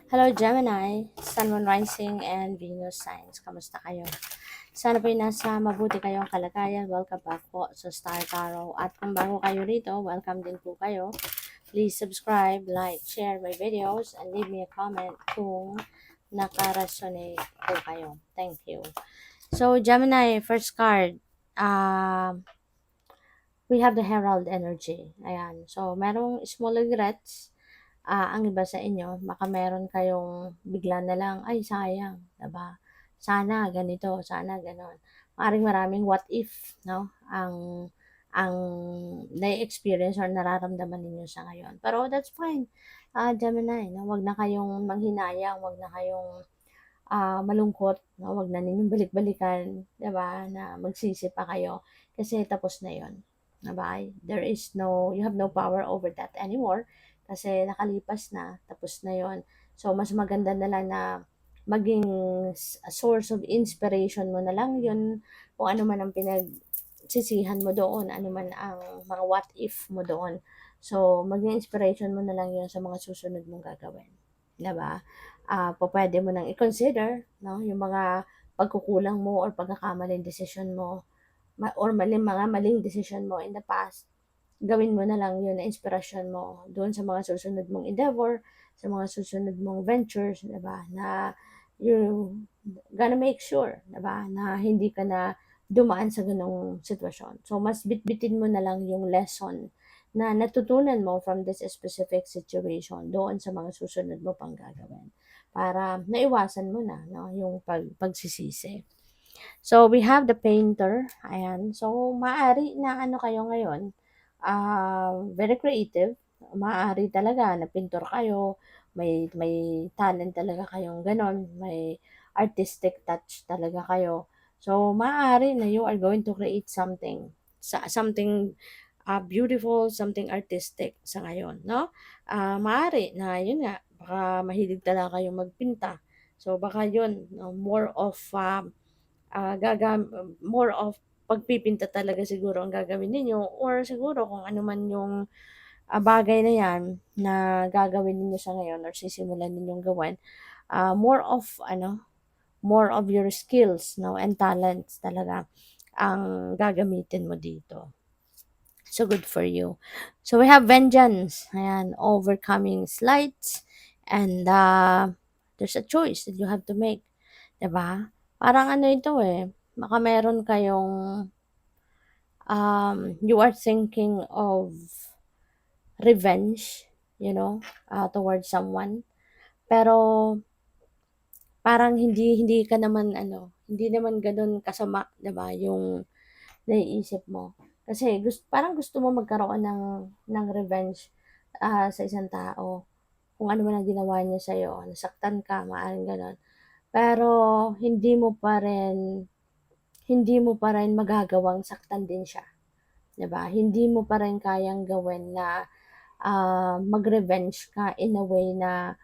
Hello Gemini, Sun, Moon Rising, and Venus Signs. Kamusta kayo? Sana po'y nasa mabuti kayong kalagayan. Welcome back po sa Star Tarot. At kung bago kayo rito, welcome din po kayo. Please subscribe, like, share my videos, and leave me a comment kung naka-resonate po kayo. Thank you. So Gemini, first card. We have the Herald energy. Ayan. So, merong small regrets. Ang iba sa inyo, baka meron kayong bigla na lang, ay sayang, diba? Sana ganito, sana ganon. Maraming what if, no? Ang na-experience or nararamdaman ninyo sa ngayon. Pero that's fine. Gemini, no? Wag na kayong manghinayang, wag na kayong malungkot, no? Wag na ninyong balik-balikan, diba? Na magsisi pa kayo kasi tapos na yon. Diba? You have no power over that anymore kasi nakalipas na, tapos na yon. So, mas maganda na lang na maging source of inspiration mo na lang yun, kung ano man ang pinagsisihan mo doon, ano man ang mga what if mo doon. So, maging inspiration mo na lang yun sa mga susunod mong gagawin. Diba? Pwede mo nang i-consider, no, yung mga pagkukulang mo or pagkakamaling decision mo or mga maling decision mo in the past, gawin mo na lang yun na inspirasyon mo doon sa mga susunod mong endeavor, sa mga susunod mong ventures, diba? Na you gonna make sure, diba? Na hindi ka na dumaan sa ganong sitwasyon. So, mas bitbitin mo na lang yung lesson na natutunan mo from this specific situation doon sa mga susunod mo pang gagawin para naiwasan mo na, no, yung pagsisisi. So, we have the painter. Ayan. So, maaari na ano kayo ngayon, very creative. Maaari talaga na pintor kayo, may talent talaga kayong ganon, may artistic touch talaga kayo. So, maaari na you are going to create something beautiful, something artistic sa ngayon, no? Maaari na yun nga, baka mahilig talaga kayong magpinta. So, baka yun, no, more of pagpipinta talaga siguro ang gagawin ninyo or siguro kung ano man yung bagay na yan na gagawin ninyo sa ngayon or sisimulan ninyong gawin, more of more of your skills, no, and talents talaga ang gagamitin mo dito. So good for you. So we have vengeance, ayan, overcoming slights, and there's a choice that you have to make, 'di ba? Parang ano ito eh, baka meron kayong you are thinking of revenge, towards someone. Pero parang hindi ka naman hindi naman gano'n kasama, 'di ba, yung naiisip mo. Kasi parang gusto mo magkaroon ng revenge sa isang tao. Kung ano man ang ginawa niya sa'yo, nasaktan ka, maaaring gano'n. Pero hindi mo pa rin magagawang saktan din siya, 'di ba? Hindi mo pa rin kayang gawin na mag-revenge ka in a way na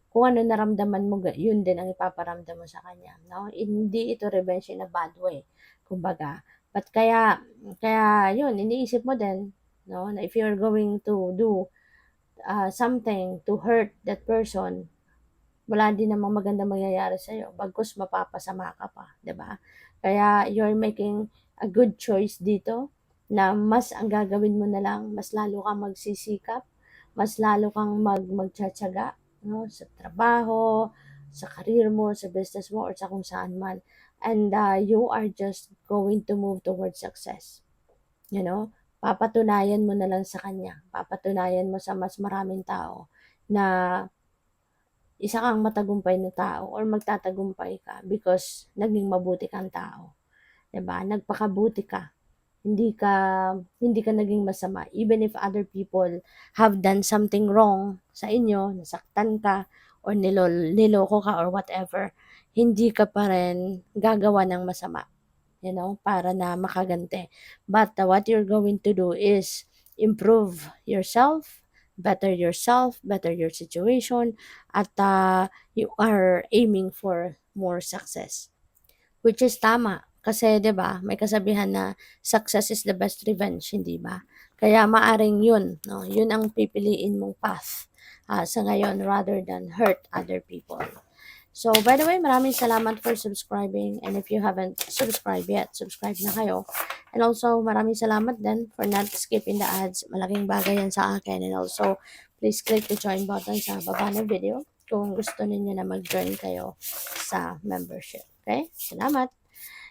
kung ano naramdaman mo, yun din ang ipaparamdam mo sa kanya, no? Hindi ito revenge in a bad way, kumbaga. But kaya yun, iniisip mo din, no, na if you're going to do something to hurt that person, wala din namang magandang mangyayari sa'yo, bagkus mapapasama ka pa, 'di ba? Kaya you're making a good choice dito na mas ang gagawin mo na lang, mas lalo kang magsisikap, mas lalo kang magtiyatiyaga, no, sa trabaho, sa career mo, sa business mo, or sa kung saan man. And you are just going to move towards success. Papatunayan mo na lang sa kanya, papatunayan mo sa mas maraming tao na isa kang matagumpay na tao or magtatagumpay ka because naging mabuti kang tao, 'di ba? Nagpakabuti ka. Hindi ka naging masama even if other people have done something wrong sa inyo, nasaktan ka or niloko ka or whatever, hindi ka pa rin gagawa ng masama, para na makaganti. But what you're going to do is improve yourself, better your situation, at you are aiming for more success. Which is tama. Kasi 'di ba, may kasabihan na success is the best revenge, hindi ba? Kaya maaring 'yun, no, 'yun ang pipiliin mong path sa ngayon rather than hurt other people. So, by the way, maraming salamat for subscribing. And if you haven't subscribed yet, subscribe na kayo. And also, maraming salamat din for not skipping the ads. Malaking bagay yan sa akin. And also, please click the join button sa baba ng video kung gusto ninyo na mag-join kayo sa membership. Okay? Salamat!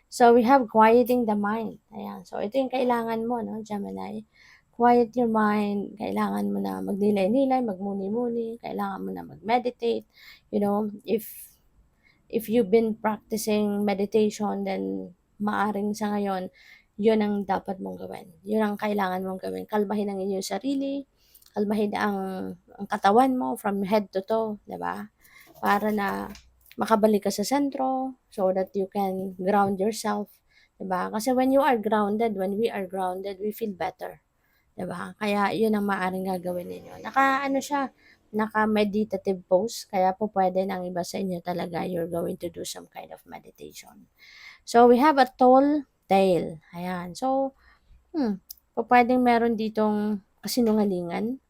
So, we have quieting the mind. Ayan. So, ito yung kailangan mo, no, Gemini. Quiet your mind. Kailangan mo na magnilay-nilay, magmuni-muni. Kailangan mo na mag-meditate. You know, if you've been practicing meditation, then maaring sa ngayon, yun ang dapat mong gawin. Yun ang kailangan mong gawin. Kalmahin ang inyong sarili, kalmahin ang katawan mo from head to toe, di ba? Para na makabalik ka sa sentro so that you can ground yourself, di ba? Kasi when you are grounded, when we are grounded, we feel better. 'Di ba? Kaya 'yun ang maaaring gagawin ninyo. Naka-ano siya, naka-meditative pose, kaya po pwede ng iba sa inyo talaga you're going to do some kind of meditation. So, we have a tall tale. Ayan. So, pupuwedeng meron ditong kasinungalingan.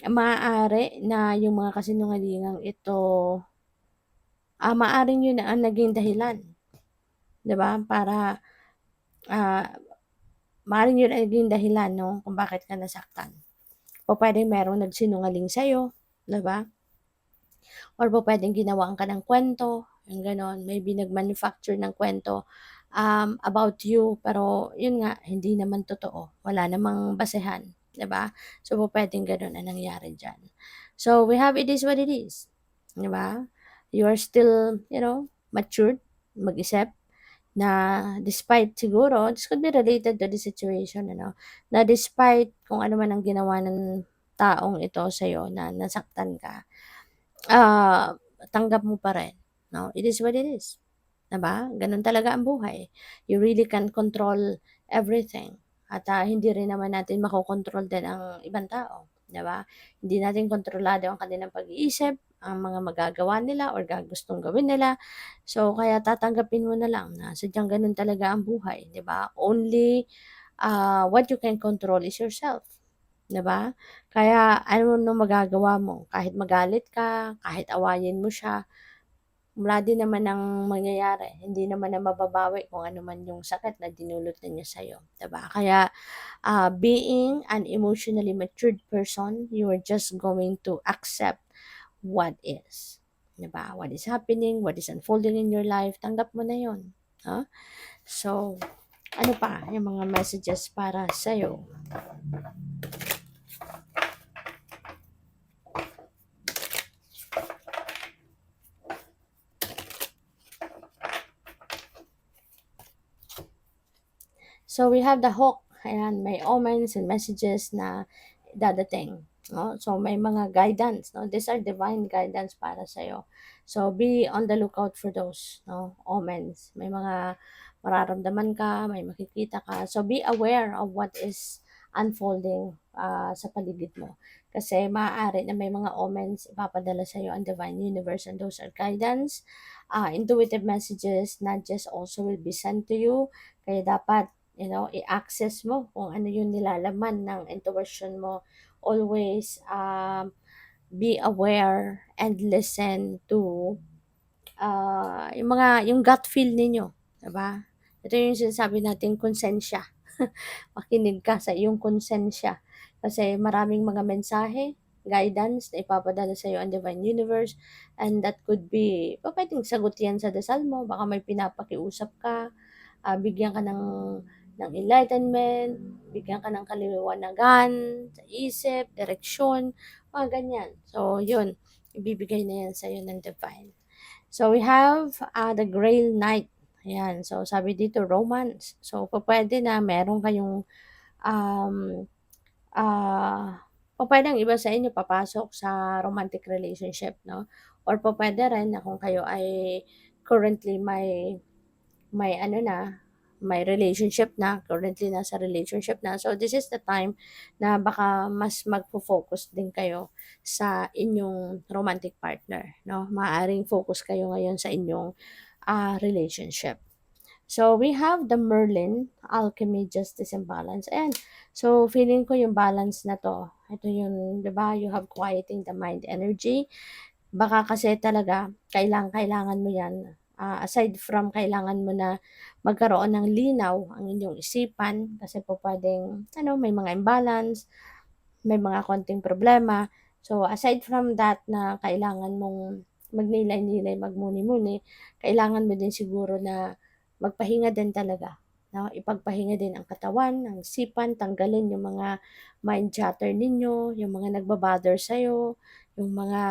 Maaari na yung mga kasinungalingang ito, maaaring 'yun ang naging dahilan, 'di ba? Para, ah, maaaring 'yun ang naging dahilan 'no, kung bakit ka nasaktan. Pupuwedeng merong nagsinungaling sa'yo, 'di ba? Or pupuwedeng ginawaan ka ng kuwento, yung gano'n. Maybe nag-manufacture ng kuwento, about you, pero yun nga, hindi naman totoo. Wala namang basehan, 'di ba? So, pupuwedeng gano'n ang nangyari diyan. So, we have it is what it is, 'di ba? You are still, matured, mag-isip na despite siguro, this could be related to the situation, na despite kung ano man ang ginawa ng taong ito sa'yo na nasaktan ka, ah, tanggap mo pa rin, 'no? It is what it is, 'di ba? Gano'n talaga ang buhay. You really can't control everything at, hindi rin naman natin makokontrol din ang ibang tao, 'di ba? Hindi natin kontrolado ang kanilang pag-iisip, ang mga magagawa nila or gustong gawin nila. So, kaya tatanggapin mo na lang na sadyang gano'n talaga ang buhay, 'di ba? Only, what you can control is yourself, 'di ba? Kaya ano nung magagawa mo, kahit magalit ka, kahit awayin mo siya, wala din naman ang mangyayari, hindi naman na mababawi kung ano man yung sakit na dinulot na niya sa'yo, 'di ba? Kaya, being an emotionally matured person, you are just going to accept what is, 'di ba? What is happening, what is unfolding in your life, tanggap mo na 'yun, ha? So, ano pa yung mga messages para sa'yo? So, we have the hawk. Ayan, may omens and messages na dadating. No? So, may mga guidance. No? These are divine guidance para sa'yo. So, be on the lookout for those, omens. May mga mararamdaman ka, may makikita ka. So, be aware of what is unfolding sa paligid mo. Kasi maaari na may mga omens ipapadala sa'yo ang divine universe, and those are guidance. Intuitive messages, nudges also will be sent to you. Kaya dapat i-access mo kung ano yung nilalaman ng intuition mo. Always be aware and listen to yung gut feel ninyo, 'di ba? Ito yung sinasabi nating konsensya. Makinig ka sa iyong konsensya kasi maraming mga mensahe, guidance na ipapadala sa iyo ang divine universe, and that could be pupuwedeng sagot yan sa dasal mo, baka may pinapakiusap ka, bigyan ka ng enlightenment, bigyan ka ng kaliwanagan sa isip, direksyon, mga ganyan. So, yun, ibibigay na yan sa'yo ng divine. So, we have the Grail Knight. Ayan. So, sabi dito, romance. So, pwede na meron kayong um, pwede ang iba sa inyo papasok sa romantic relationship, no? Or pwede rin na kung kayo ay currently may ano na, may relationship na, currently nasa relationship na. So, this is the time na baka mas magfo-focus din kayo sa inyong romantic partner, no? Maaaring focus kayo ngayon sa inyong relationship. So, we have the Merlin, Alchemy, Justice, and Balance. Ayan. So, feeling ko yung balance na to. Ito yung, di ba, you have quieting the mind energy. Baka kasi talaga, kailangan mo yan. Aside from kailangan mo na magkaroon ng linaw ang inyong isipan, kasi po pwedeng, may mga imbalance, may mga konting problema. So, aside from that na kailangan mong magnilay-nilay, magmuni-muni, kailangan mo din siguro na magpahinga din talaga. No? Ipagpahinga din ang katawan, ang isipan, tanggalin yung mga mind chatter ninyo, yung mga nagbabother sa'yo, yung mga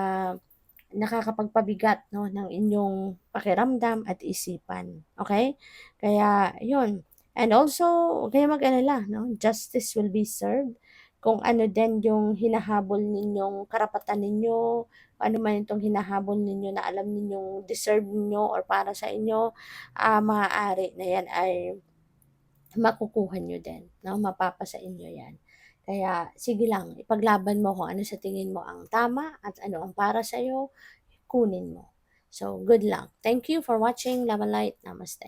nakakapagpabigat, no, ng inyong pakiramdam at isipan. Okay? Kaya, yun. And also, huwag kayong mag-alala, no? Justice will be served. Kung ano din yung hinahabol ninyong karapatan ninyo, ano man itong hinahabol ninyo na alam ninyong deserve ninyo or para sa inyo, maaari na yan ay makukuha nyo din, no? Mapapasa inyo yan. Kaya, sige lang, ipaglaban mo kung ano sa tingin mo ang tama at ano ang para sa'yo, kunin mo. So, good luck. Thank you for watching. Love and light. Namaste.